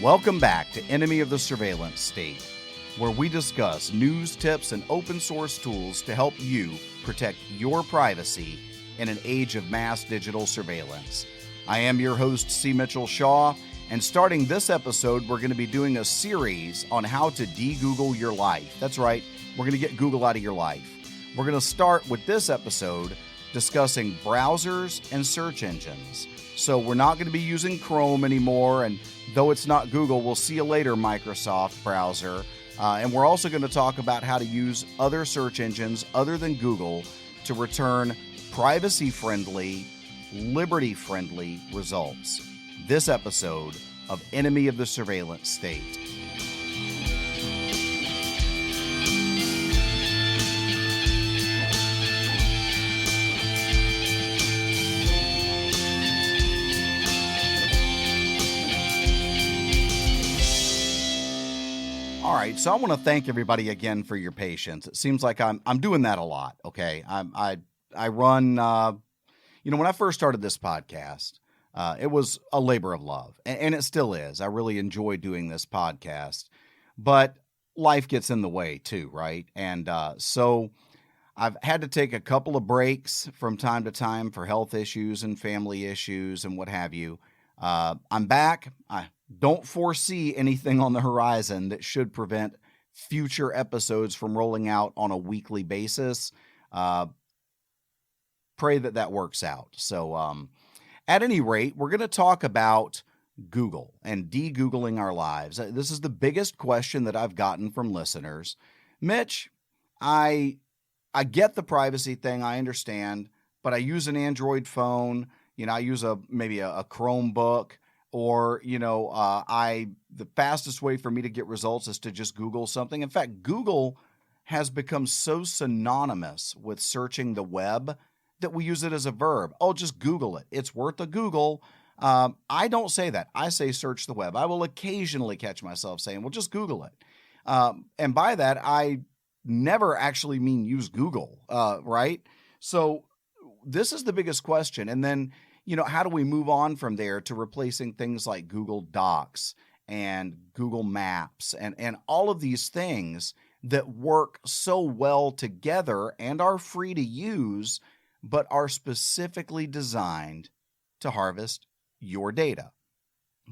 Welcome back to Enemy of the Surveillance State, where we discuss news, tips, and open source tools to help you protect your privacy in an age of mass digital surveillance. I am your host, C. Mitchell Shaw, and starting this episode, we're going to be doing a series on how to de-Google your life. That's right, we're going to get Google out of your life. We're going to start with this episode discussing browsers and search engines. So we're not going to be using Chrome anymore, and though it's not Google, we'll see you later, Microsoft browser. And we're also going to talk about how to use other search engines other than Google to return privacy-friendly, liberty-friendly results. This episode of Enemy of the Surveillance State. All right, so I want to thank everybody again for your patience. It seems like I'm doing that a lot. Okay, I run. When I first started this podcast, it was a labor of love, and it still is. I really enjoy doing this podcast, but life gets in the way too, right? And so I've had to take a couple of breaks from time to time for health issues and family issues and what have you. I'm back. I don't foresee anything on the horizon that should prevent future episodes from rolling out on a weekly basis. Pray that works out. So at any rate, we're going to talk about Google and de-Googling our lives. This is the biggest question that I've gotten from listeners. Mitch, I get the privacy thing. I understand, but I use an Android phone. I use maybe a Chromebook, or, the fastest way for me to get results is to just Google something. In fact, Google has become so synonymous with searching the web that we use it as a verb. Oh, just Google it. It's worth a Google. I don't say that. I say search the web. I will occasionally catch myself saying, well, just Google it. And by that, I never actually mean use Google, right? So this is the biggest question. And then, how do we move on from there to replacing things like Google Docs and Google Maps and all of these things that work so well together and are free to use, but are specifically designed to harvest your data,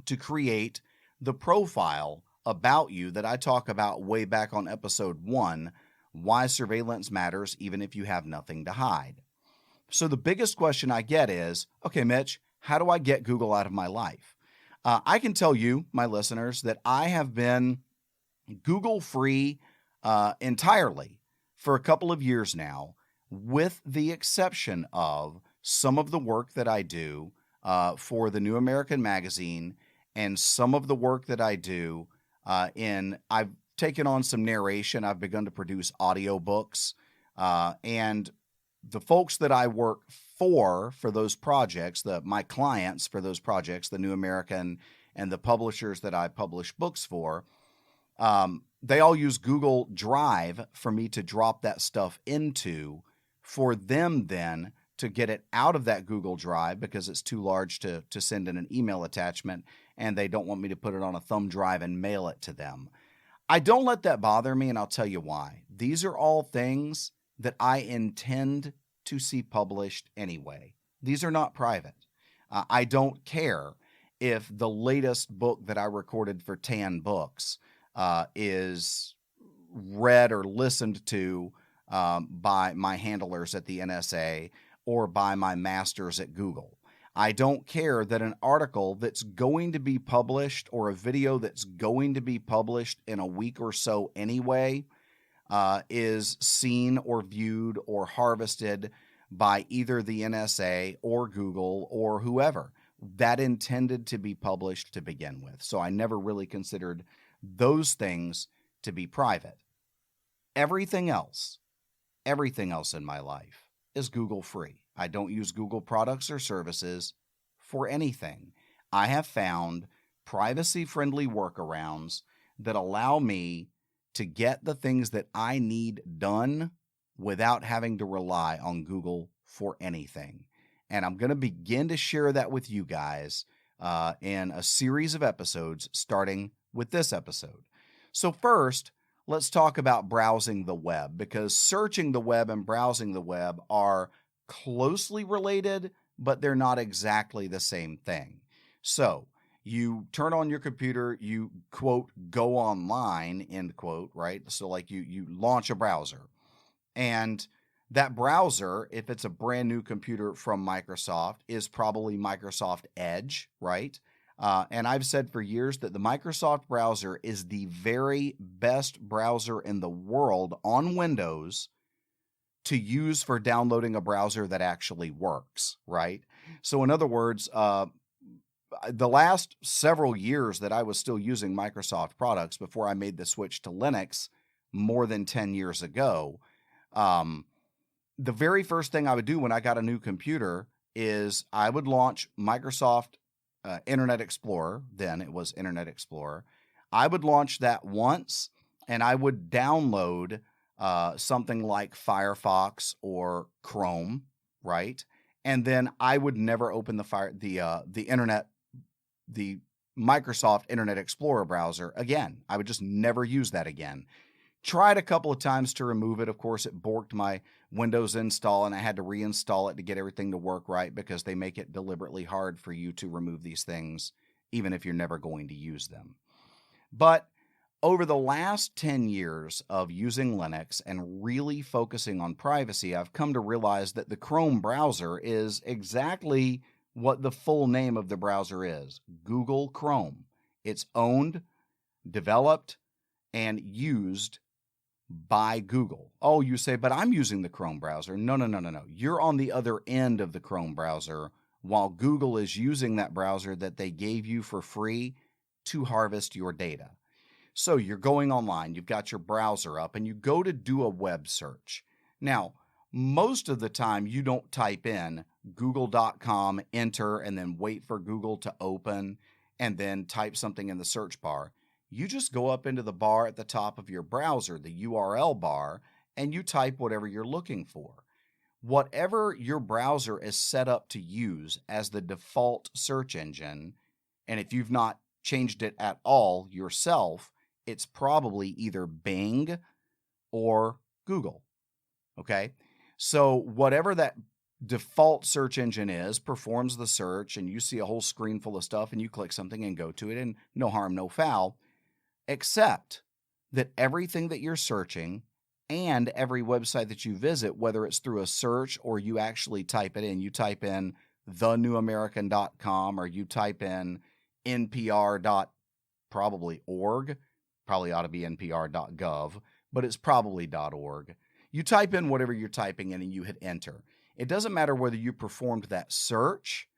to create the profile about you that I talk about way back on episode 1, Why Surveillance Matters Even If You Have Nothing to Hide. So the biggest question I get is, okay, Mitch, how do I get Google out of my life? I can tell you, my listeners, that I have been Google free entirely for a couple of years now, with the exception of some of the work that I do for the New American Magazine and some of the work that I do I've taken on some narration. I've begun to produce audiobooks, and the folks that I work for those projects, my clients for those projects, the New American and the publishers that I publish books for, they all use Google Drive for me to drop that stuff into, for them then to get it out of that Google Drive because it's too large to send in an email attachment, and they don't want me to put it on a thumb drive and mail it to them. I don't let that bother me, and I'll tell you why. These are all things that I intend to see published anyway. These are not private. I don't care if the latest book that I recorded for Tan Books is read or listened to by my handlers at the NSA or by my masters at Google. I don't care that an article that's going to be published or a video that's going to be published in a week or so anyway is seen or viewed or harvested by either the NSA or Google or whoever. That intended to be published to begin with. So I never really considered those things to be private. Everything else in my life is Google free. I don't use Google products or services for anything. I have found privacy-friendly workarounds that allow me to get the things that I need done without having to rely on Google for anything. And I'm going to begin to share that with you guys in a series of episodes, starting with this episode. So, first, let's talk about browsing the web, because searching the web and browsing the web are closely related, but they're not exactly the same thing. So, you turn on your computer, you quote, go online, end quote, right? So, like you launch a browser. And that browser, if it's a brand new computer from Microsoft, is probably Microsoft Edge, right? And I've said for years that the Microsoft browser is the very best browser in the world on Windows to use for downloading a browser that actually works, right? So, in other words, the last several years that I was still using Microsoft products before I made the switch to Linux more than 10 years ago, the very first thing I would do when I got a new computer is I would launch Microsoft Internet Explorer. Then it was Internet Explorer. I would launch that once, and I would download something like Firefox or Chrome, right? And then I would never open the Microsoft Internet Explorer browser again. I would just never use that again. Tried a couple of times to remove it. Of course, it borked my Windows install, and I had to reinstall it to get everything to work right, because they make it deliberately hard for you to remove these things, even if you're never going to use them. But over the last 10 years of using Linux and really focusing on privacy, I've come to realize that the Chrome browser is exactly what the full name of the browser is: Google Chrome. It's owned, developed, and used by Google. Oh, you say, but I'm using the Chrome browser. No. You're on the other end of the Chrome browser, while Google is using that browser that they gave you for free to harvest your data. So you're going online, you've got your browser up, and you go to do a web search. Now, most of the time you don't type in google.com, enter, and then wait for Google to open, and then type something in the search bar. You just go up into the bar at the top of your browser, the URL bar, and you type whatever you're looking for. Whatever your browser is set up to use as the default search engine, and if you've not changed it at all yourself, it's probably either Bing or Google. Okay? So whatever that default search engine is performs the search, and you see a whole screen full of stuff, and you click something and go to it, and no harm, no foul. Except that everything that you're searching and every website that you visit, whether it's through a search or you actually type it in, you type in thenewamerican.com, or you type in npr.org, probably ought to be npr.gov, but it's probably .org. You type in whatever you're typing in and you hit enter. It doesn't matter whether you performed that search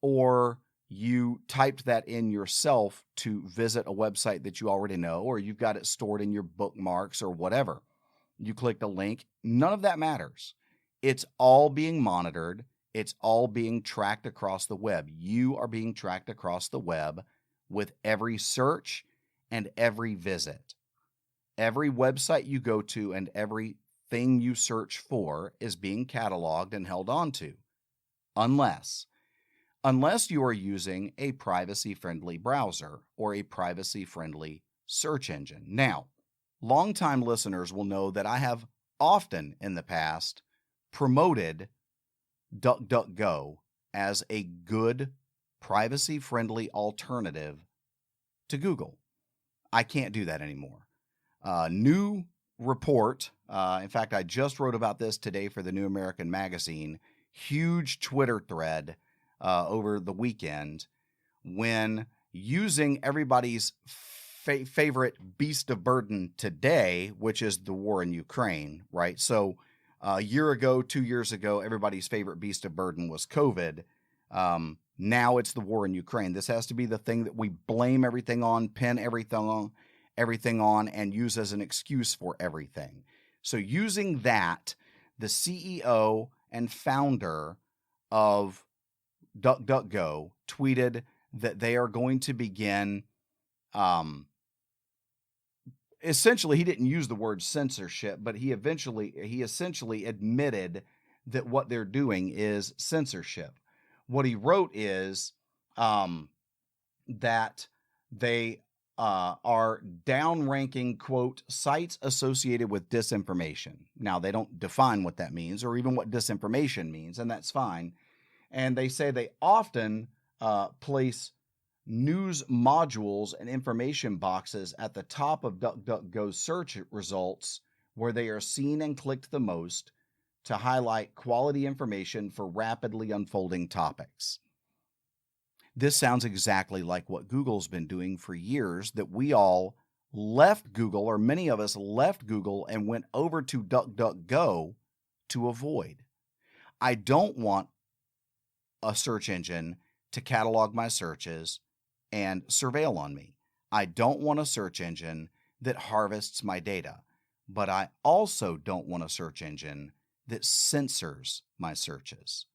or you typed that in yourself to visit a website that you already know, or you've got it stored in your bookmarks or whatever. You clicked a link. None of that matters. It's all being monitored. It's all being tracked across the web. You are being tracked across the web with every search and every visit. Every website you go to and everything you search for is being cataloged and held onto, unless you are using a privacy-friendly browser or a privacy-friendly search engine. Now, longtime listeners will know that I have often in the past promoted DuckDuckGo as a good privacy-friendly alternative to Google. I can't do that anymore. New report, in fact, I just wrote about this today for the New American Magazine, huge Twitter thread over the weekend, when using everybody's favorite beast of burden today, which is the war in Ukraine, right? So a year ago, 2 years ago, everybody's favorite beast of burden was COVID. Now it's the war in Ukraine. This has to be the thing that we blame everything on, pin everything on, and use as an excuse for everything. So using that, the CEO and founder of DuckDuckGo tweeted that they are going to begin, essentially, he didn't use the word censorship, but he essentially admitted that what they're doing is censorship. What he wrote is, that they are downranking, quote, sites associated with disinformation. Now, they don't define what that means or even what disinformation means, and that's fine. And they say they often place news modules and information boxes at the top of DuckDuckGo's search results where they are seen and clicked the most to highlight quality information for rapidly unfolding topics. This sounds exactly like what Google's been doing for years, that we all left Google, or many of us left Google and went over to DuckDuckGo to avoid. I don't want a search engine to catalog my searches and surveil on me. I don't want a search engine that harvests my data, but I also don't want a search engine that censors my searches.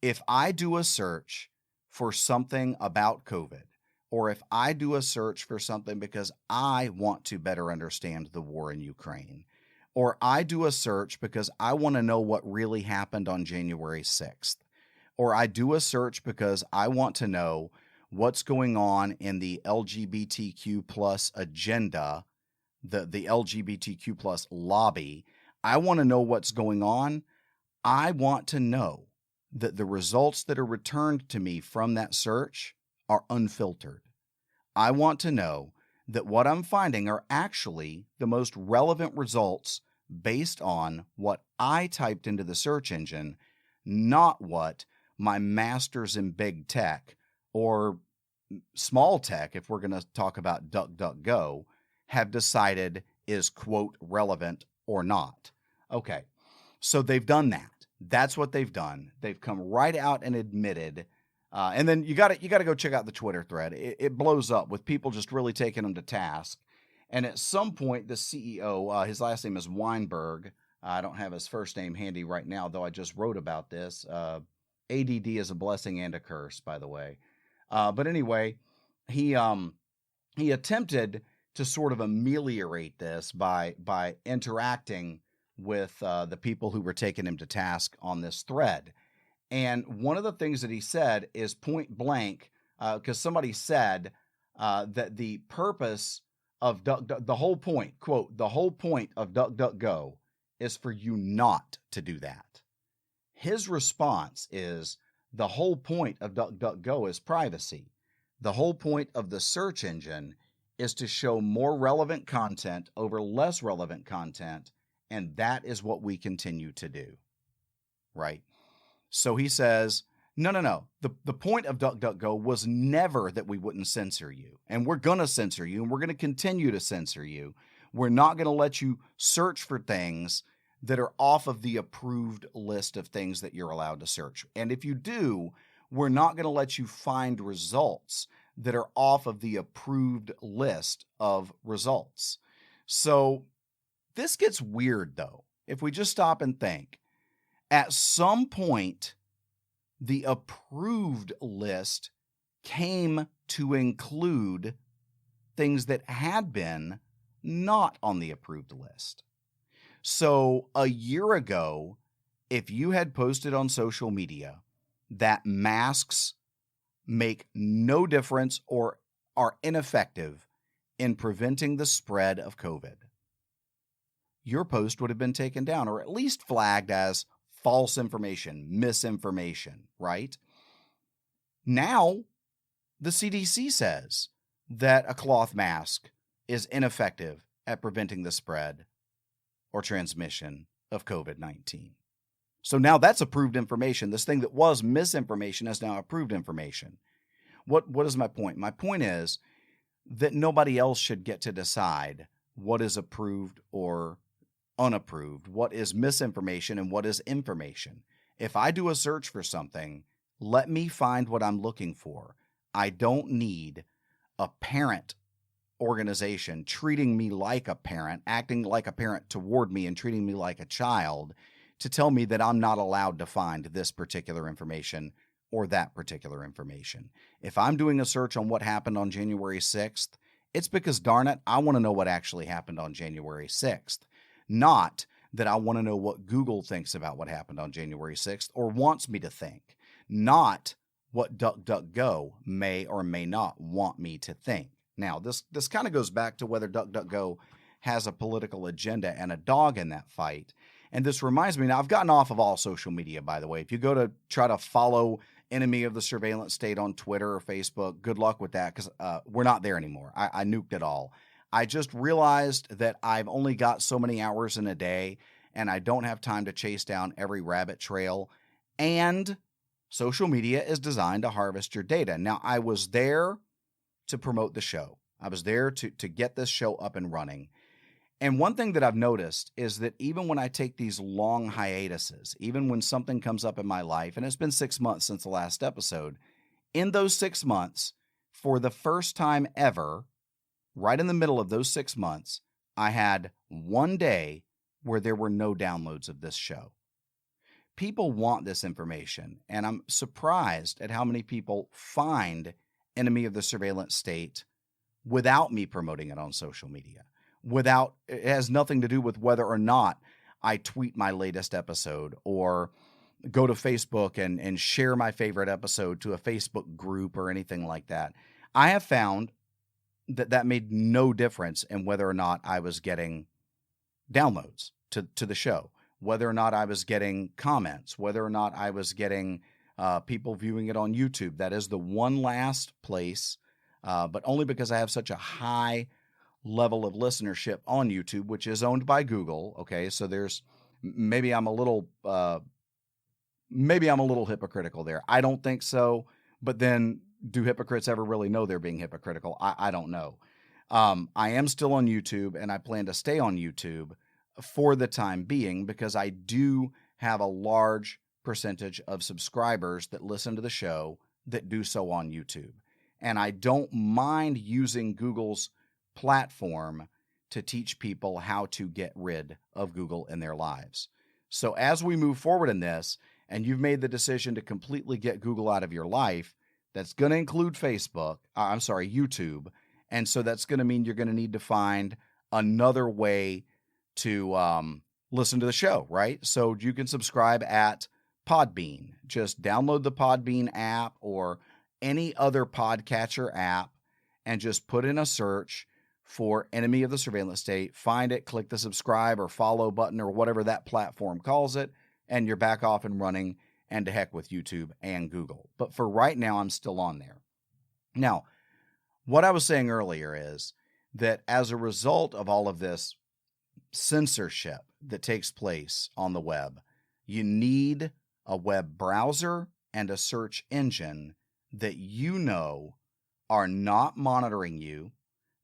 If I do a search for something about COVID, or if I do a search for something because I want to better understand the war in Ukraine, or I do a search because I want to know what really happened on January 6th, or I do a search because I want to know what's going on in the LGBTQ plus agenda, the LGBTQ plus lobby, I want to know what's going on. I want to know that the results that are returned to me from that search are unfiltered. I want to know that what I'm finding are actually the most relevant results based on what I typed into the search engine, not what my masters in big tech or small tech, if we're going to talk about DuckDuckGo, have decided is, quote, relevant or not. Okay, so they've done that. That's what they've done. They've come right out and admitted, and then you got to go check out the Twitter thread. It blows up with people just really taking them to task. And at some point, the CEO, his last name is Weinberg. I don't have his first name handy right now, though I just wrote about this. ADD is a blessing and a curse, by the way. But anyway, he attempted to sort of ameliorate this by interacting with the people who were taking him to task on this thread. And one of the things that he said is point blank, because somebody said that the purpose of the whole point, quote, the whole point of DuckDuckGo is for you not to do that. His response is, the whole point of DuckDuckGo is privacy. The whole point of the search engine is to show more relevant content over less relevant content, and that is what we continue to do, right? So he says, no. The point of DuckDuckGo was never that we wouldn't censor you, and we're going to censor you, and we're going to continue to censor you. We're not going to let you search for things that are off of the approved list of things that you're allowed to search. And if you do, we're not going to let you find results that are off of the approved list of results. So this gets weird, though, if we just stop and think. At some point, the approved list came to include things that had been not on the approved list. So a year ago, if you had posted on social media that masks make no difference or are ineffective in preventing the spread of COVID, your post would have been taken down, or at least flagged as false information, misinformation, right? Now, the CDC says that a cloth mask is ineffective at preventing the spread or transmission of COVID-19. So now that's approved information. This thing that was misinformation is now approved information. What is my point? My point is that nobody else should get to decide what is approved or unapproved, what is misinformation and what is information. If I do a search for something, let me find what I'm looking for. I don't need a parent organization treating me like a parent, acting like a parent toward me and treating me like a child to tell me that I'm not allowed to find this particular information or that particular information. If I'm doing a search on what happened on January 6th, it's because, darn it, I want to know what actually happened on January 6th. Not that I want to know what Google thinks about what happened on January 6th or wants me to think. Not what DuckDuckGo may or may not want me to think. Now, this kind of goes back to whether DuckDuckGo has a political agenda and a dog in that fight. And this reminds me, now I've gotten off of all social media, by the way. If you go to try to follow Enemy of the Surveillance State on Twitter or Facebook, good luck with that, because we're not there anymore. I nuked it all. I just realized that I've only got so many hours in a day, and I don't have time to chase down every rabbit trail. And social media is designed to harvest your data. Now, I was there to promote the show. I was there to get this show up and running. And one thing that I've noticed is that even when I take these long hiatuses, even when something comes up in my life, and it's been 6 months since the last episode, in those 6 months, for the first time ever, right in the middle of those 6 months, I had one day where there were no downloads of this show. People want this information, and I'm surprised at how many people find Enemy of the Surveillance State without me promoting it on social media. It has nothing to do with whether or not I tweet my latest episode or go to Facebook and share my favorite episode to a Facebook group or anything like that. I have found that made no difference in whether or not I was getting downloads to the show, whether or not I was getting comments, whether or not I was getting people viewing it on YouTube. That is the one last place, but only because I have such a high level of listenership on YouTube, which is owned by Google. Okay, so maybe I'm a little hypocritical there. I don't think so, but then do hypocrites ever really know they're being hypocritical? I don't know. I am still on YouTube, and I plan to stay on YouTube for the time being because I do have a large percentage of subscribers that listen to the show that do so on YouTube. And I don't mind using Google's platform to teach people how to get rid of Google in their lives. So as we move forward in this, and you've made the decision to completely get Google out of your life, that's going to include YouTube. And so that's going to mean you're going to need to find another way to listen to the show, right? So you can subscribe at Podbean. Just download the Podbean app or any other podcatcher app and just put in a search for Enemy of the Surveillance State, find it, click the subscribe or follow button or whatever that platform calls it, and you're back off and running, and to heck with YouTube and Google. But for right now, I'm still on there. Now, what I was saying earlier is that as a result of all of this censorship that takes place on the web, you need a web browser and a search engine that you know are not monitoring you,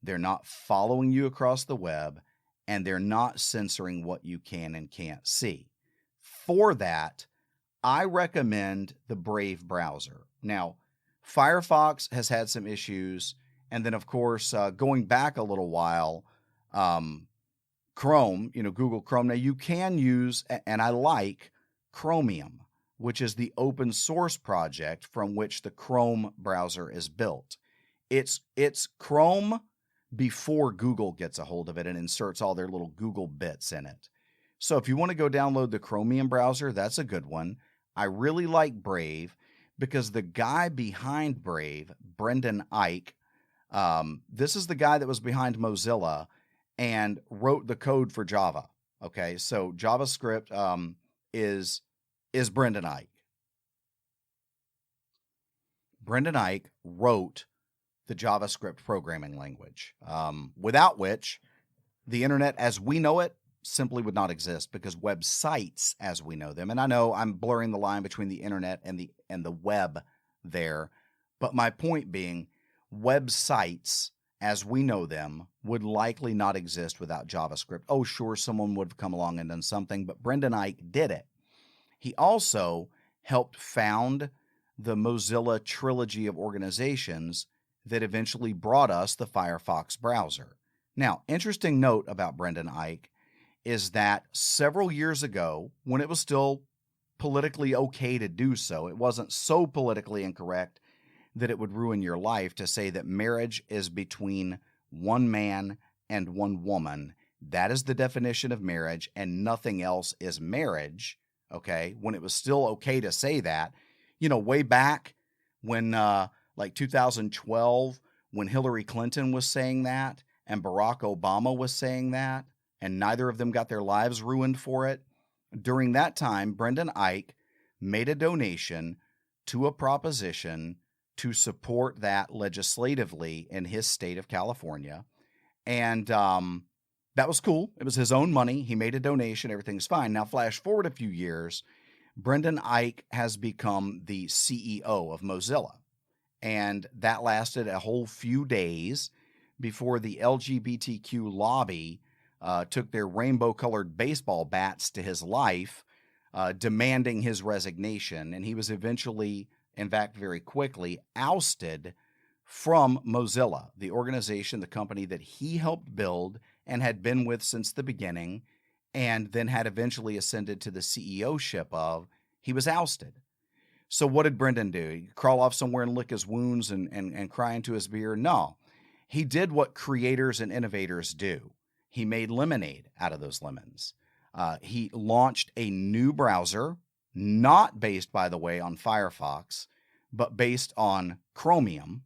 they're not following you across the web, and they're not censoring what you can and can't see. For that, I recommend the Brave browser. Now, Firefox has had some issues, and then, of course, going back a little while, Chrome, Google Chrome. Now, you can use, and I like, Chromium, which is the open source project from which the Chrome browser is built. It's Chrome before Google gets a hold of it and inserts all their little Google bits in it. So if you want to go download the Chromium browser, that's a good one. I really like Brave because the guy behind Brave, Brendan Eich, this is the guy that was behind Mozilla and wrote the code for Java. Okay, so JavaScript is Brendan Eich. Brendan Eich wrote the JavaScript programming language, without which the internet as we know it simply would not exist, because websites as we know them, and I know I'm blurring the line between the internet and the web there, but my point being, websites as we know them would likely not exist without JavaScript. Oh, sure, someone would have come along and done something, but Brendan Eich did it. He also helped found the Mozilla trilogy of organizations that eventually brought us the Firefox browser. Now, interesting note about Brendan Eich is that several years ago, when it was still politically okay to do so, it wasn't so politically incorrect that it would ruin your life to say that marriage is between one man and one woman. That is the definition of marriage, and nothing else is marriage, okay? When it was still okay to say that, way back when like 2012, when Hillary Clinton was saying that and Barack Obama was saying that, and neither of them got their lives ruined for it. During that time, Brendan Eich made a donation to a proposition to support that legislatively in his state of California. And that was cool. It was his own money. He made a donation. Everything's fine. Now, flash forward a few years, Brendan Eich has become the CEO of Mozilla. And that lasted a whole few days before the LGBTQ lobby took their rainbow-colored baseball bats to his life, demanding his resignation. And he was eventually, in fact, very quickly, ousted from Mozilla, the organization, the company that he helped build and had been with since the beginning, and then had eventually ascended to the CEO-ship of. He was ousted. So what did Brendan do? He crawl off somewhere and lick his wounds and cry into his beer? No. He did what creators and innovators do. He made lemonade out of those lemons. He launched a new browser, not based, by the way, on Firefox, but based on Chromium,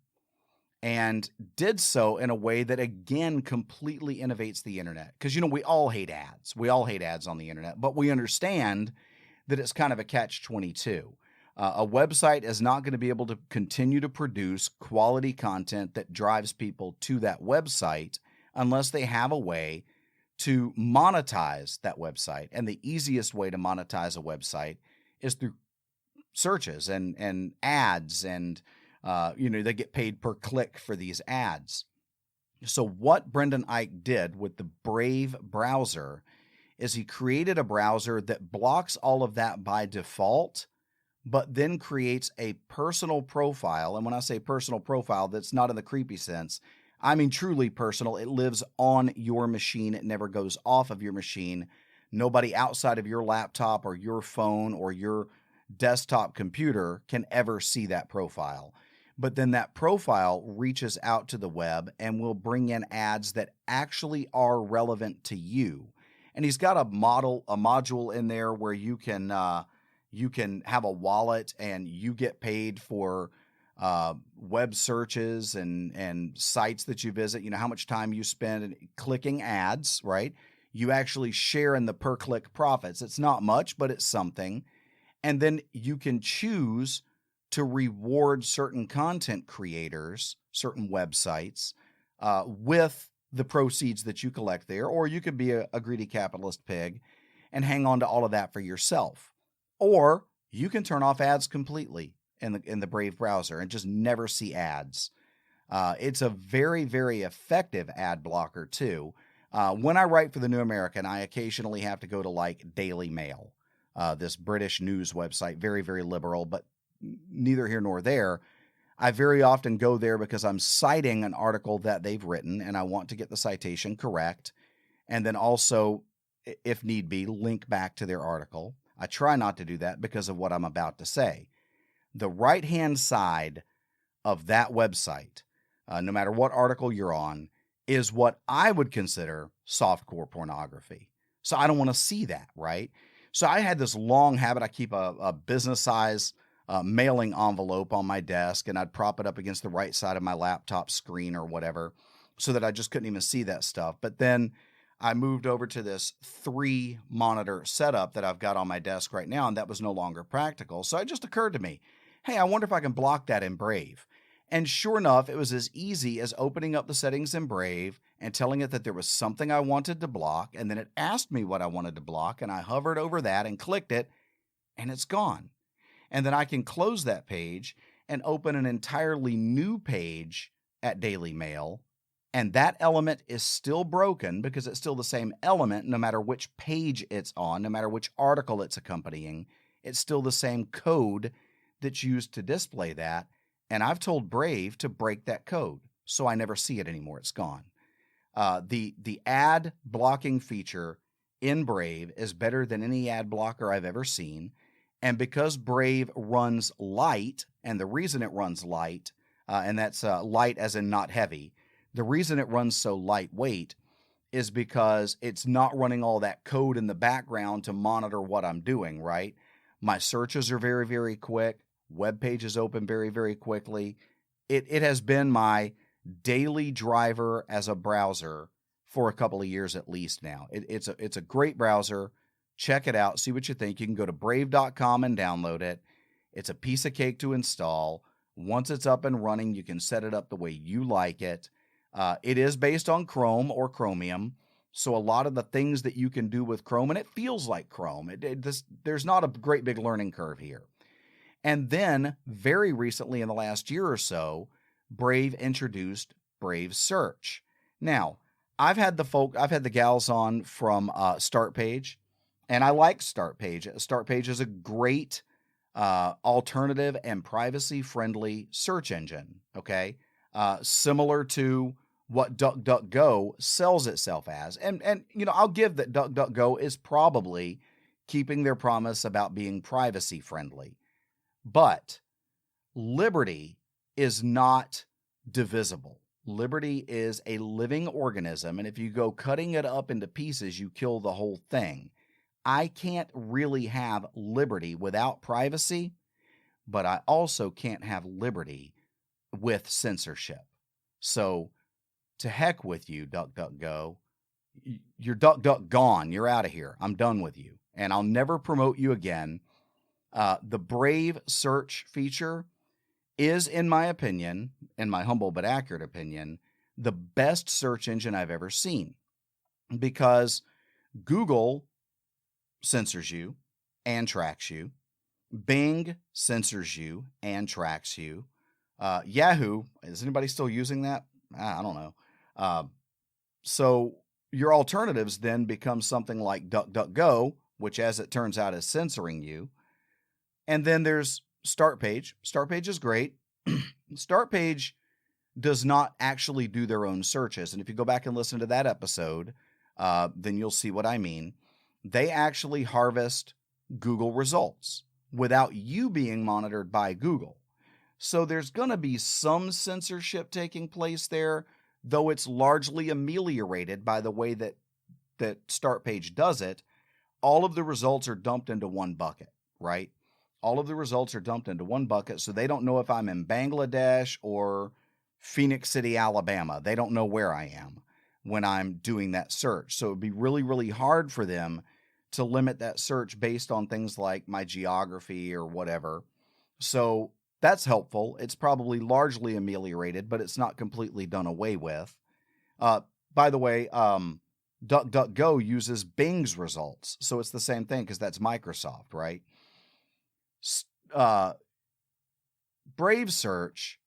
and did so in a way that, again, completely innovates the internet. Because, we all hate ads. We all hate ads on the internet, but we understand that it's kind of a catch-22. A website is not going to be able to continue to produce quality content that drives people to that website unless they have a way to monetize that website. And the easiest way to monetize a website is through searches and ads, and they get paid per click for these ads. So what Brendan Eich did with the Brave browser is he created a browser that blocks all of that by default, but then creates a personal profile. And when I say personal profile, that's not in the creepy sense. I mean truly personal. It lives on your machine. It never goes off of your machine. Nobody outside of your laptop or your phone or your desktop computer can ever see that profile. But then that profile reaches out to the web and will bring in ads that actually are relevant to you. And he's got a module in there where you can have a wallet and you get paid for web searches and sites that you visit, how much time you spend clicking ads, right? You actually share in the per click profits. It's not much, but it's something. And then you can choose to reward certain content creators, certain websites, with the proceeds that you collect there. Or you could be a greedy capitalist pig and hang on to all of that for yourself. Or you can turn off ads completely in the Brave browser and just never see ads. It's a very, very effective ad blocker too. When I write for the New American, I occasionally have to go to like Daily Mail, this British news website, very, very liberal, but neither here nor there. I very often go there because I'm citing an article that they've written and I want to get the citation correct. And then also, if need be, link back to their article. I try not to do that because of what I'm about to say. The right-hand side of that website, no matter what article you're on, is what I would consider softcore pornography. So I don't want to see that, right? So I had this long habit. I keep a business-size mailing envelope on my desk, and I'd prop it up against the right side of my laptop screen or whatever so that I just couldn't even see that stuff. But then I moved over to this 3-monitor setup that I've got on my desk right now, and that was no longer practical. So it just occurred to me, hey, I wonder if I can block that in Brave. And sure enough, it was as easy as opening up the settings in Brave and telling it that there was something I wanted to block, and then it asked me what I wanted to block, and I hovered over that and clicked it, and it's gone. And then I can close that page and open an entirely new page at Daily Mail. And that element is still broken because it's still the same element no matter which page it's on, no matter which article it's accompanying. It's still the same code that's used to display that. And I've told Brave to break that code, so I never see it anymore. It's gone. The ad blocking feature in Brave is better than any ad blocker I've ever seen. And because Brave runs light, and the reason it runs light, and that's light as in not heavy, the reason it runs so lightweight is because it's not running all that code in the background to monitor what I'm doing, right? My searches are very, very quick. Web pages open very, very quickly. It has been my daily driver as a browser for a couple of years at least now. It's a great browser. Check it out. See what you think. You can go to brave.com and download it. It's a piece of cake to install. Once it's up and running, you can set it up the way you like it. It is based on Chrome or Chromium. So a lot of the things that you can do with Chrome, and it feels like Chrome. There's not a great big learning curve here. And then very recently in the last year or so, Brave introduced Brave Search. Now, I've had the gals on from Start Page, and I like Start Page. Start Page is a great alternative and privacy-friendly search engine, okay? Similar to what DuckDuckGo sells itself as. And I'll give that DuckDuckGo is probably keeping their promise about being privacy-friendly. But liberty is not divisible. Liberty is a living organism, and if you go cutting it up into pieces, you kill the whole thing. I can't really have liberty without privacy, but I also can't have liberty with censorship. So, to heck with you, DuckDuckGo. You're DuckDuck gone. You're out of here. I'm done with you, and I'll never promote you again. The Brave search feature is, in my opinion, in my humble but accurate opinion, the best search engine I've ever seen, because Google censors you and tracks you. Bing censors you and tracks you. Yahoo, is anybody still using that? I don't know. So your alternatives then become something like DuckDuckGo, which, as it turns out, is censoring you. And then there's Start Page. Start Page is great. Start Page does not actually do their own searches. And if you go back and listen to that episode, then you'll see what I mean. They actually harvest Google results without you being monitored by Google. So there's going to be some censorship taking place there, though it's largely ameliorated by the way that Start Page does it. All of the results are dumped into one bucket, right? All of the results are dumped into one bucket, so they don't know if I'm in Bangladesh or Phoenix City, Alabama. They don't know where I am when I'm doing that search. So it would be really, really hard for them to limit that search based on things like my geography or whatever. So that's helpful. It's probably largely ameliorated, but it's not completely done away with. By the way, DuckDuckGo uses Bing's results. So it's the same thing because that's Microsoft, right? Brave Search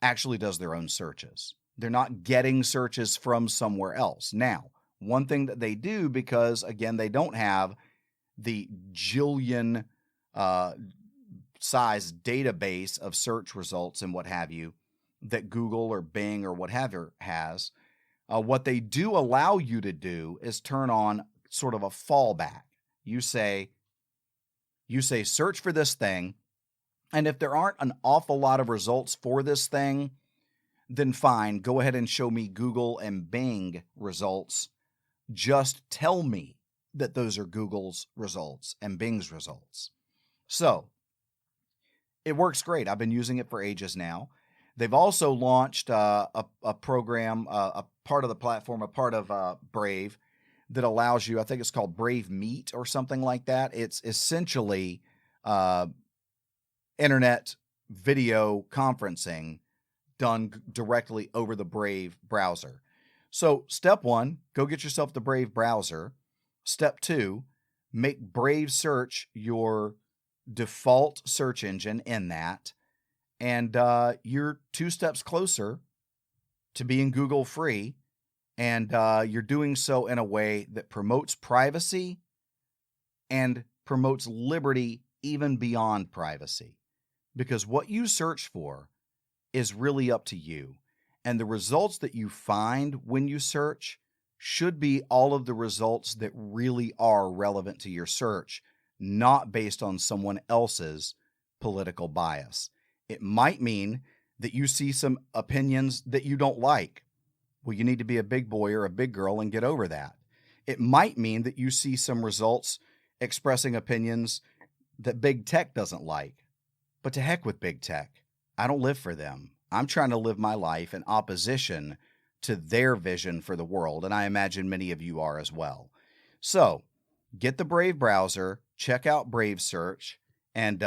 actually does their own searches. They're not getting searches from somewhere else. Now, one thing that they do, because again, they don't have the jillion size database of search results and what have you that Google or Bing or whatever has, what they do allow you to do is turn on sort of a fallback. You say, search for this thing, and if there aren't an awful lot of results for this thing, then fine, go ahead and show me Google and Bing results. Just tell me that those are Google's results and Bing's results. So, it works great. I've been using it for ages now. They've also launched a program, a part of the platform, a part of Brave, that allows you, I think it's called Brave Meet or something like that. It's essentially internet video conferencing done directly over the Brave browser. So step 1, go get yourself the Brave browser. Step 2, make Brave Search your default search engine in that. And you're 2 steps closer to being Google free. And you're doing so in a way that promotes privacy and promotes liberty even beyond privacy. Because what you search for is really up to you. And the results that you find when you search should be all of the results that really are relevant to your search, not based on someone else's political bias. It might mean that you see some opinions that you don't like. Well, you need to be a big boy or a big girl and get over that. It might mean that you see some results expressing opinions that big tech doesn't like. But to heck with big tech. I don't live for them. I'm trying to live my life in opposition to their vision for the world, and I imagine many of you are as well. So get the Brave browser, check out Brave Search, and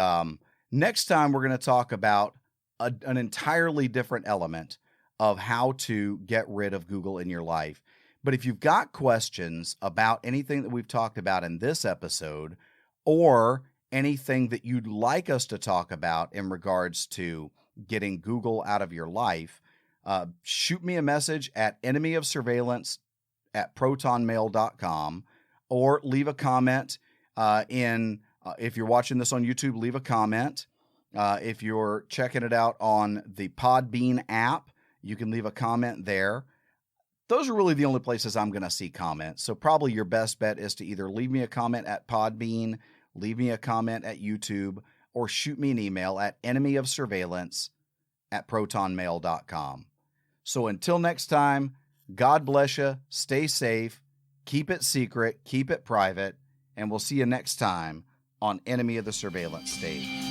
next time we're going to talk about an entirely different element of how to get rid of Google in your life. But if you've got questions about anything that we've talked about in this episode, or anything that you'd like us to talk about in regards to getting Google out of your life, shoot me a message at enemyofsurveillance@protonmail.com, or leave a comment if you're watching this on YouTube, leave a comment. If you're checking it out on the Podbean app, you can leave a comment there. Those are really the only places I'm going to see comments. So probably your best bet is to either leave me a comment at Podbean, leave me a comment at YouTube, or shoot me an email at enemyofsurveillance@protonmail.com. So until next time, God bless you, stay safe, keep it secret, keep it private, and we'll see you next time on Enemy of the Surveillance State.